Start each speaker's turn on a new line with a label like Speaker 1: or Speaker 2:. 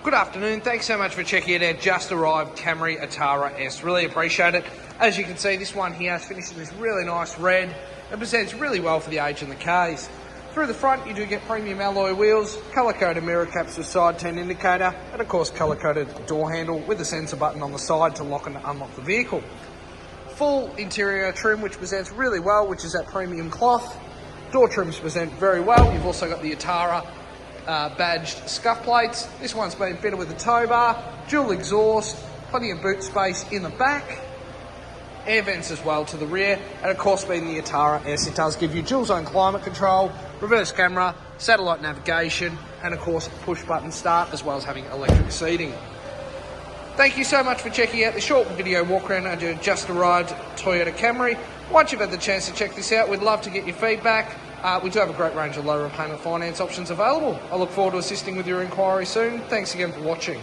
Speaker 1: Good afternoon, thanks so much for checking it out. Just arrived Camry Atara S, really appreciate it. As you can see, this one here is finished in this really nice red. It presents really well for the age in the cars. Through the front you do get premium alloy wheels, colour-coded mirror caps with side 10 indicator, and of course colour-coded door handle with a sensor button on the side to lock and unlock the vehicle. Full interior trim which presents really well, which is that premium cloth. Door trims present very well. You've also got the Atara badged scuff plates. This one's been fitted with a tow bar, dual exhaust, plenty of boot space in the back, air vents as well to the rear, and of course being the Atara S, it does give you dual zone climate control, reverse camera, satellite navigation, and of course push button start, as well as having electric seating. Thank you so much for checking out the short video walk around of your just arrived Toyota Camry. Once you've had the chance to check this out, we'd love to get your feedback. We do have a great range of low repayment finance options available. I look forward to assisting with your inquiry soon. Thanks again for watching.